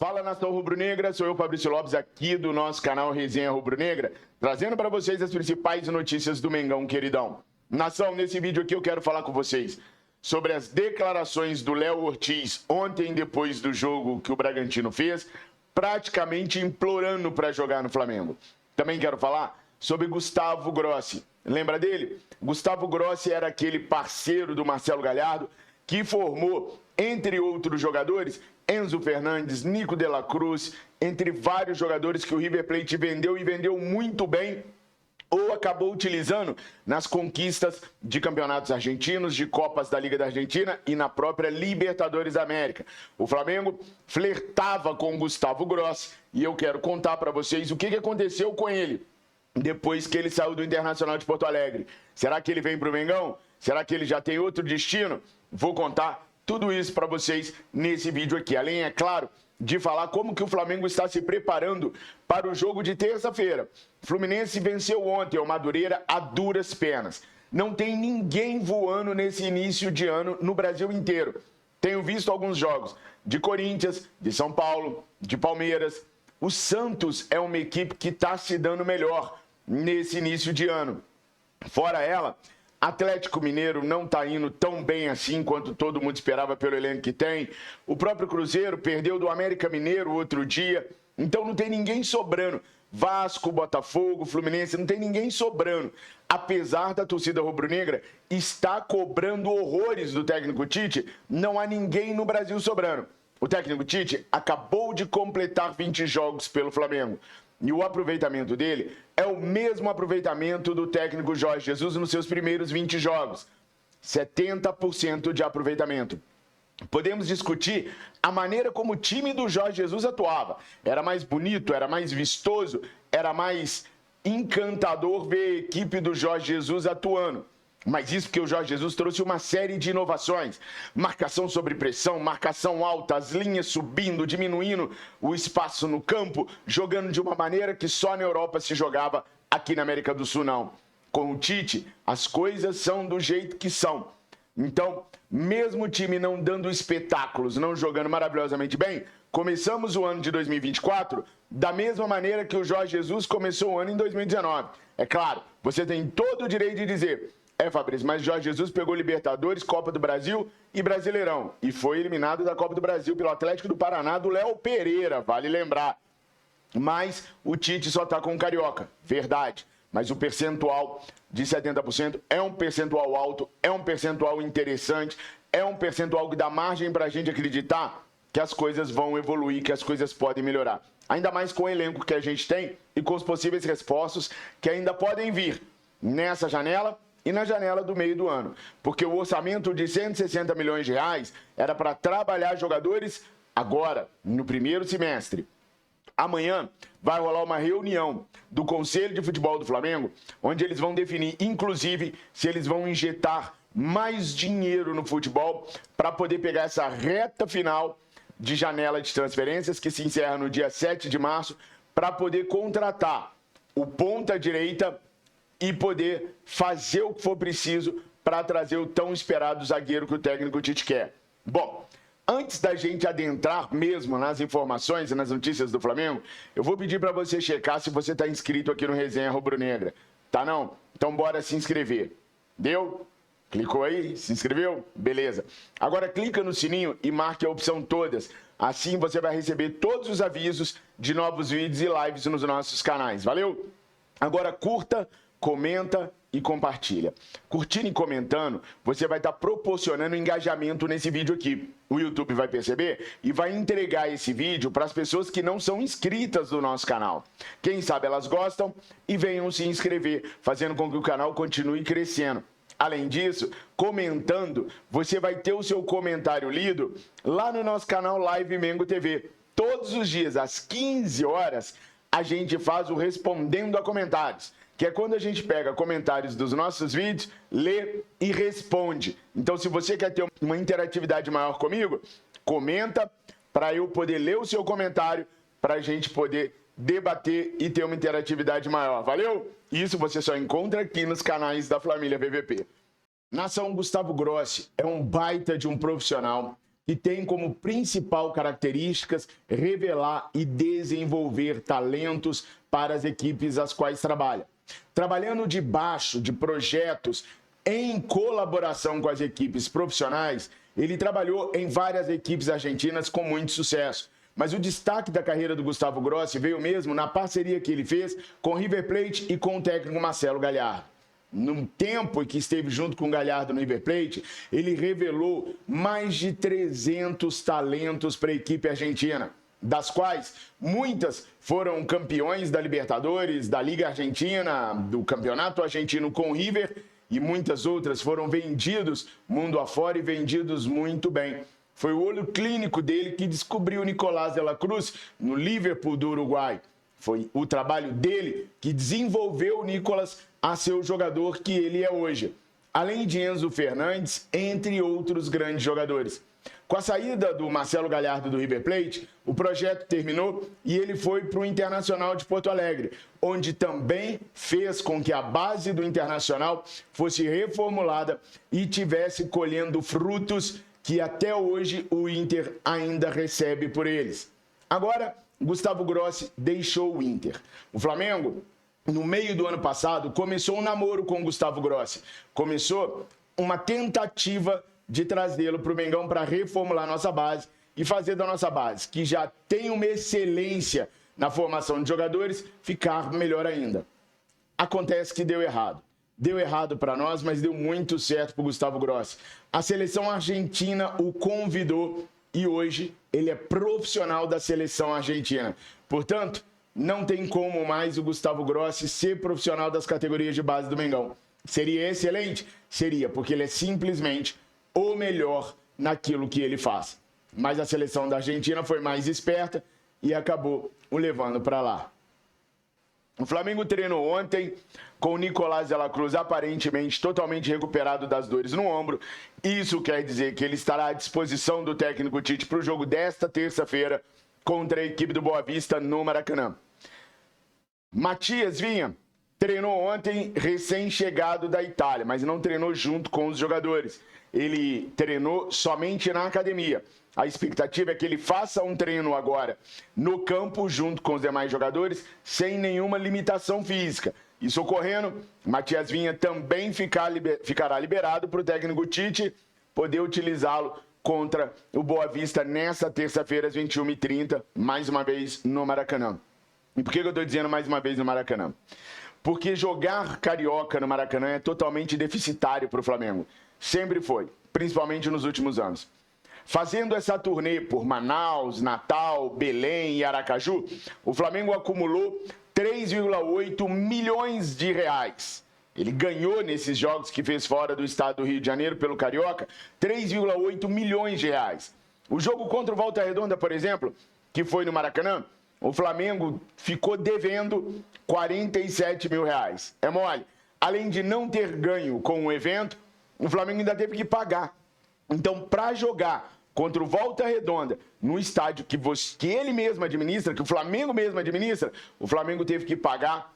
Fala, nação rubro-negra, sou eu, Fabrício Lopes, aqui do nosso canal Resenha Rubro-Negra, trazendo para vocês as principais notícias do Mengão, queridão. Nação, nesse vídeo aqui eu quero falar com vocês sobre as declarações do Léo Ortiz ontem, depois do jogo que o Bragantino fez, praticamente implorando para jogar no Flamengo. Também quero falar sobre Gustavo Grossi. Lembra dele? Gustavo Grossi era aquele parceiro do Marcelo Galhardo que formou, entre outros jogadores, Enzo Fernandes, Nico de la Cruz, entre vários jogadores que o River Plate vendeu e vendeu muito bem, ou acabou utilizando nas conquistas de campeonatos argentinos, de Copas da Liga da Argentina e na própria Libertadores da América. O Flamengo flertava com o Gustavo Grossi e eu quero contar para vocês o que aconteceu com ele depois que ele saiu do Internacional de Porto Alegre. Será que ele vem para o Mengão? Será que ele já tem outro destino? Vou contar tudo isso para vocês nesse vídeo aqui. Além, é claro, de falar como que o Flamengo está se preparando para o jogo de terça-feira. Fluminense venceu ontem o Madureira a duras penas. Não tem ninguém voando nesse início de ano no Brasil inteiro. Tenho visto alguns jogos de Corinthians, de São Paulo, de Palmeiras. O Santos é uma equipe que está se dando melhor nesse início de ano. Fora ela, Atlético Mineiro não está indo tão bem assim quanto todo mundo esperava pelo elenco que tem. O próprio Cruzeiro perdeu do América Mineiro outro dia. Então não tem ninguém sobrando. Vasco, Botafogo, Fluminense, não tem ninguém sobrando. Apesar da torcida rubro-negra estar cobrando horrores do técnico Tite, não há ninguém no Brasil sobrando. O técnico Tite acabou de completar 20 jogos pelo Flamengo. E o aproveitamento dele é o mesmo aproveitamento do técnico Jorge Jesus nos seus primeiros 20 jogos. 70% de aproveitamento. Podemos discutir a maneira como o time do Jorge Jesus atuava. Era mais bonito, era mais vistoso, era mais encantador ver a equipe do Jorge Jesus atuando. Mas isso porque o Jorge Jesus trouxe uma série de inovações. Marcação sobre pressão, marcação alta, as linhas subindo, diminuindo o espaço no campo, jogando de uma maneira que só na Europa se jogava, aqui na América do Sul não. Com o Tite, as coisas são do jeito que são. Então, mesmo o time não dando espetáculos, não jogando maravilhosamente bem, começamos o ano de 2024 da mesma maneira que o Jorge Jesus começou o ano em 2019. É claro, você tem todo o direito de dizer: Fabrício, mas Jorge Jesus pegou Libertadores, Copa do Brasil e Brasileirão. E foi eliminado da Copa do Brasil pelo Atlético do Paraná, do Léo Pereira, vale lembrar. Mas o Tite só está com o Carioca, verdade. Mas o percentual de 70% é um percentual alto, é um percentual interessante, é um percentual que dá margem para a gente acreditar que as coisas vão evoluir, que as coisas podem melhorar. Ainda mais com o elenco que a gente tem e com os possíveis reforços que ainda podem vir nessa janela e na janela do meio do ano. Porque o orçamento de 160 milhões de reais era para trabalhar jogadores agora, no primeiro semestre. Amanhã vai rolar uma reunião do Conselho de Futebol do Flamengo, onde eles vão definir, inclusive, se eles vão injetar mais dinheiro no futebol para poder pegar essa reta final de janela de transferências, que se encerra no dia 7 de março, para poder contratar o ponta-direita e poder fazer o que for preciso para trazer o tão esperado zagueiro que o técnico Tite quer. Bom, antes da gente adentrar mesmo nas informações e nas notícias do Flamengo, eu vou pedir para você checar se você está inscrito aqui no Resenha Rubro-Negra. Tá não? Então bora se inscrever. Deu? Clicou aí? Se inscreveu? Beleza. Agora clica no sininho e marque a opção todas. Assim você vai receber todos os avisos de novos vídeos e lives nos nossos canais. Valeu? Agora curta, comenta e compartilha. Curtindo e comentando, você vai estar proporcionando engajamento nesse vídeo aqui. O YouTube vai perceber e vai entregar esse vídeo para as pessoas que não são inscritas no nosso canal. Quem sabe elas gostam e venham se inscrever, fazendo com que o canal continue crescendo. Além disso, comentando, você vai ter o seu comentário lido lá no nosso canal Live Mengo TV. Todos os dias, às 15 horas, a gente faz o Respondendo a Comentários, que é quando a gente pega comentários dos nossos vídeos, lê e responde. Então, se você quer ter uma interatividade maior comigo, comenta para eu poder ler o seu comentário, para a gente poder debater e ter uma interatividade maior. Valeu? Isso você só encontra aqui nos canais da família VVP. Nação, Gustavo Grossi é um baita de um profissional, que tem como principal características revelar e desenvolver talentos para as equipes às quais trabalha. Trabalhando debaixo de projetos em colaboração com as equipes profissionais, ele trabalhou em várias equipes argentinas com muito sucesso. Mas o destaque da carreira do Gustavo Grossi veio mesmo na parceria que ele fez com River Plate e com o técnico Marcelo Gallardo. No tempo em que esteve junto com o Gallardo no River Plate, ele revelou mais de 300 talentos para a equipe argentina, das quais muitas foram campeões da Libertadores, da Liga Argentina, do Campeonato Argentino com o River, e muitas outras foram vendidos mundo afora e vendidos muito bem. Foi o olho clínico dele que descobriu o Nicolás de la Cruz no Liverpool do Uruguai. Foi o trabalho dele que desenvolveu o Nicolás a ser o jogador que ele é hoje. Além de Enzo Fernandes, entre outros grandes jogadores. Com a saída do Marcelo Gallardo do River Plate, o projeto terminou e ele foi para o Internacional de Porto Alegre, onde também fez com que a base do Internacional fosse reformulada e tivesse colhendo frutos que até hoje o Inter ainda recebe por eles. Agora, Gustavo Grossi deixou o Inter. O Flamengo, no meio do ano passado, começou um namoro com o Gustavo Grossi. Começou uma tentativa de trazê-lo para o Mengão para reformular nossa base e fazer da nossa base, que já tem uma excelência na formação de jogadores, ficar melhor ainda. Acontece que deu errado. Deu errado para nós, mas deu muito certo para o Gustavo Grossi. A seleção argentina o convidou e hoje ele é profissional da seleção argentina. Portanto, não tem como mais o Gustavo Grossi ser profissional das categorias de base do Mengão. Seria excelente? Seria, porque ele é simplesmente o melhor naquilo que ele faz. Mas a seleção da Argentina foi mais esperta e acabou o levando para lá. O Flamengo treinou ontem com o Nicolás de la Cruz aparentemente totalmente recuperado das dores no ombro. Isso quer dizer que ele estará à disposição do técnico Tite para o jogo desta terça-feira contra a equipe do Boa Vista no Maracanã. Matias Vinha treinou ontem recém-chegado da Itália, mas não treinou junto com os jogadores. Ele treinou somente na academia. A expectativa é que ele faça um treino agora no campo junto com os demais jogadores, sem nenhuma limitação física. Isso ocorrendo, Matias Vinha também ficará liberado para o técnico Tite poder utilizá-lo contra o Boa Vista nessa terça-feira às 21h30, mais uma vez no Maracanã. E por que eu estou dizendo mais uma vez no Maracanã? Porque jogar carioca no Maracanã é totalmente deficitário para o Flamengo. Sempre foi, principalmente nos últimos anos. Fazendo essa turnê por Manaus, Natal, Belém e Aracaju, o Flamengo acumulou 3,8 milhões de reais. Ele ganhou nesses jogos que fez fora do estado do Rio de Janeiro pelo Carioca 3,8 milhões de reais. O jogo contra o Volta Redonda, por exemplo, que foi no Maracanã, o Flamengo ficou devendo 47 mil reais. É mole. Além de não ter ganho com o evento, o Flamengo ainda teve que pagar. Então, para jogar contra o Volta Redonda, no estádio que ele mesmo administra, que o Flamengo mesmo administra, o Flamengo teve que pagar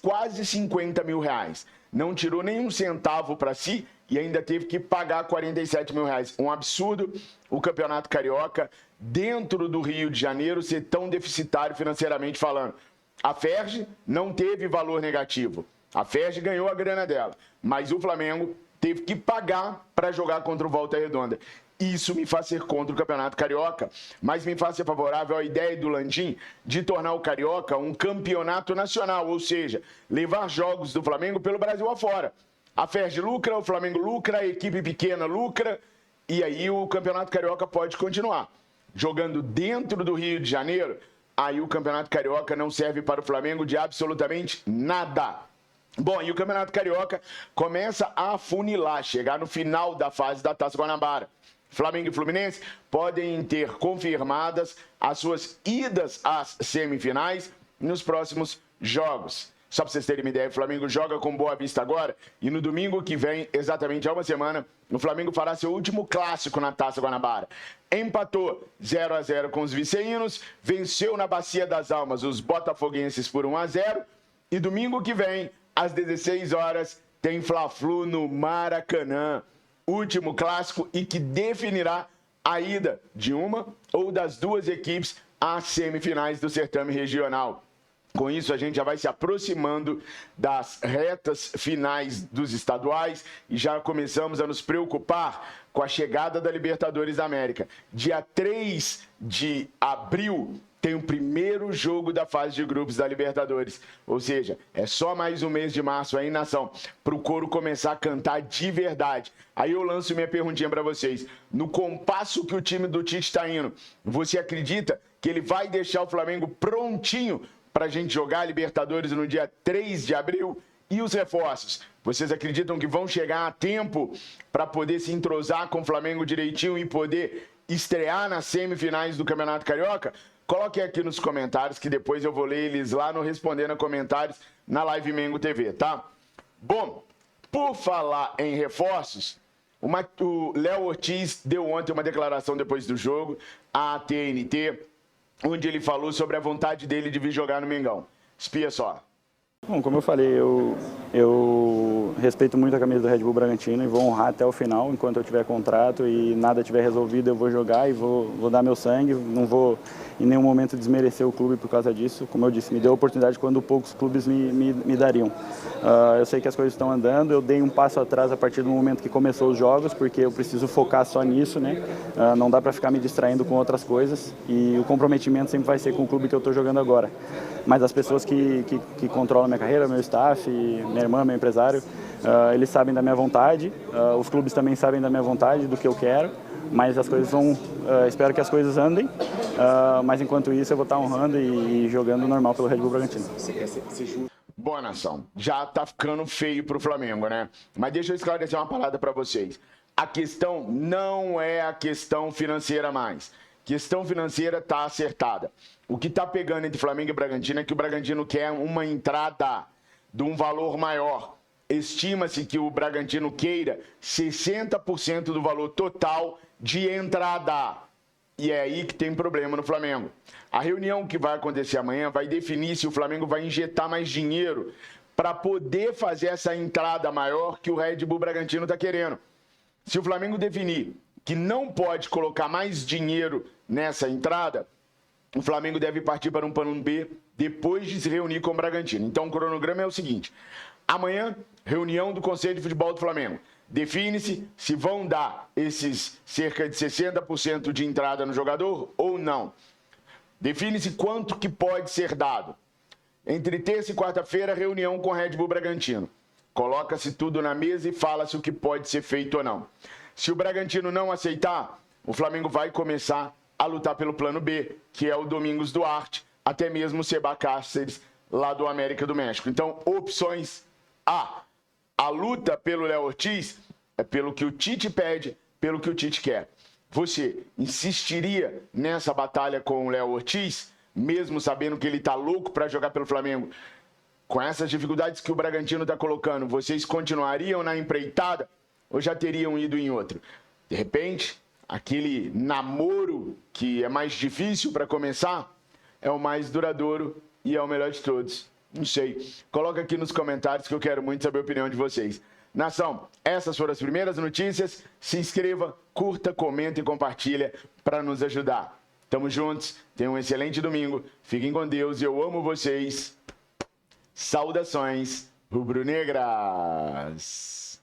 quase 50 mil reais. Não tirou nenhum centavo para si e ainda teve que pagar 47 mil reais. Um absurdo o Campeonato Carioca, dentro do Rio de Janeiro, ser tão deficitário financeiramente falando. A Ferg não teve valor negativo. A Ferg ganhou a grana dela, mas o Flamengo teve que pagar para jogar contra o Volta Redonda. Isso me faz ser contra o Campeonato Carioca, mas me faz ser favorável à ideia do Landim de tornar o Carioca um campeonato nacional, ou seja, levar jogos do Flamengo pelo Brasil afora. A Ferg lucra, o Flamengo lucra, a equipe pequena lucra, e aí o Campeonato Carioca pode continuar. Jogando dentro do Rio de Janeiro, aí o Campeonato Carioca não serve para o Flamengo de absolutamente nada. Bom, e o Campeonato Carioca começa a afunilar, chegar no final da fase da Taça Guanabara. Flamengo e Fluminense podem ter confirmadas as suas idas às semifinais nos próximos jogos. Só para vocês terem uma ideia, o Flamengo joga com Boa Vista agora e no domingo que vem, exatamente há uma semana, o Flamengo fará seu último clássico na Taça Guanabara. Empatou 0-0 com os viceínos, venceu na Bacia das Almas os botafoguenses por 1-0 e domingo que vem, às 16 horas, tem Fla-Flu no Maracanã. Último clássico e que definirá a ida de uma ou das duas equipes às semifinais do certame regional. Com isso, a gente já vai se aproximando das retas finais dos estaduais e já começamos a nos preocupar com a chegada da Libertadores da América. Dia 3 de abril tem o primeiro jogo da fase de grupos da Libertadores. Ou seja, é só mais um mês de março aí, nação, para o couro começar a cantar de verdade. Aí eu lanço minha perguntinha para vocês. No compasso que o time do Tite está indo, você acredita que ele vai deixar o Flamengo prontinho para a gente jogar a Libertadores no dia 3 de abril? E os reforços? Vocês acreditam que vão chegar a tempo para poder se entrosar com o Flamengo direitinho e poder estrear nas semifinais do Campeonato Carioca? Coloquem aqui nos comentários que depois eu vou ler eles lá no Respondendo a Comentários na Live Mengo TV, tá? Bom, por falar em reforços, o Léo Ortiz deu ontem uma declaração depois do jogo à TNT, onde ele falou sobre a vontade dele de vir jogar no Mengão. Espia só. Bom, como eu falei, eu respeito muito a camisa do Red Bull Bragantino e vou honrar até o final. Enquanto eu tiver contrato e nada tiver resolvido, eu vou jogar e vou dar meu sangue. Não vou em nenhum momento desmerecer o clube por causa disso. Como eu disse, me deu a oportunidade quando poucos clubes me dariam. Eu sei que as coisas estão andando, eu dei um passo atrás a partir do momento que começou os jogos, porque eu preciso focar só nisso, né? Não dá para ficar me distraindo com outras coisas e o comprometimento sempre vai ser com o clube que eu estou jogando agora. Mas as pessoas que controlam minha carreira, meu staff, minha irmã, meu empresário, eles sabem da minha vontade, os clubes também sabem da minha vontade, do que eu quero, mas as coisas vão, espero que as coisas andem, mas enquanto isso eu vou estar honrando e jogando normal pelo Red Bull Bragantino. Boa, nação, já tá ficando feio pro Flamengo, né? Mas deixa eu esclarecer uma parada para vocês. A questão não é a questão financeira mais. Questão financeira tá acertada. O que tá pegando entre Flamengo e Bragantino é que o Bragantino quer uma entrada de um valor maior. Estima-se que o Bragantino queira 60% do valor total de entrada. E é aí que tem problema no Flamengo. A reunião que vai acontecer amanhã vai definir se o Flamengo vai injetar mais dinheiro para poder fazer essa entrada maior que o Red Bull Bragantino está querendo. Se o Flamengo definir que não pode colocar mais dinheiro nessa entrada, o Flamengo deve partir para um plano B depois de se reunir com o Bragantino. Então o cronograma é o seguinte: amanhã, reunião do Conselho de Futebol do Flamengo. Define-se se vão dar esses cerca de 60% de entrada no jogador ou não. Define-se quanto que pode ser dado. Entre terça e quarta-feira, reunião com o Red Bull Bragantino. Coloca-se tudo na mesa e fala-se o que pode ser feito ou não. Se o Bragantino não aceitar, o Flamengo vai começar a lutar pelo plano B, que é o Domingos Duarte, até mesmo o Seba Cáceres, lá do América do México. Então, opções A. A luta pelo Léo Ortiz é pelo que o Tite pede, pelo que o Tite quer. Você insistiria nessa batalha com o Léo Ortiz, mesmo sabendo que ele está louco para jogar pelo Flamengo? Com essas dificuldades que o Bragantino está colocando, vocês continuariam na empreitada ou já teriam ido em outro? De repente, aquele namoro que é mais difícil para começar é o mais duradouro e é o melhor de todos. Não sei. Coloca aqui nos comentários que eu quero muito saber a opinião de vocês. Nação, essas foram as primeiras notícias. Se inscreva, curta, comenta e compartilha para nos ajudar. Tamo juntos. Tenham um excelente domingo. Fiquem com Deus. Eu amo vocês. Saudações rubro-negras.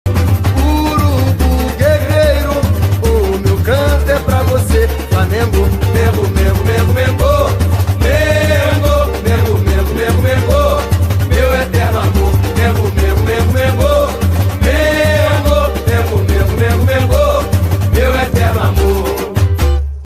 Urubu guerreiro, o meu canto é pra você.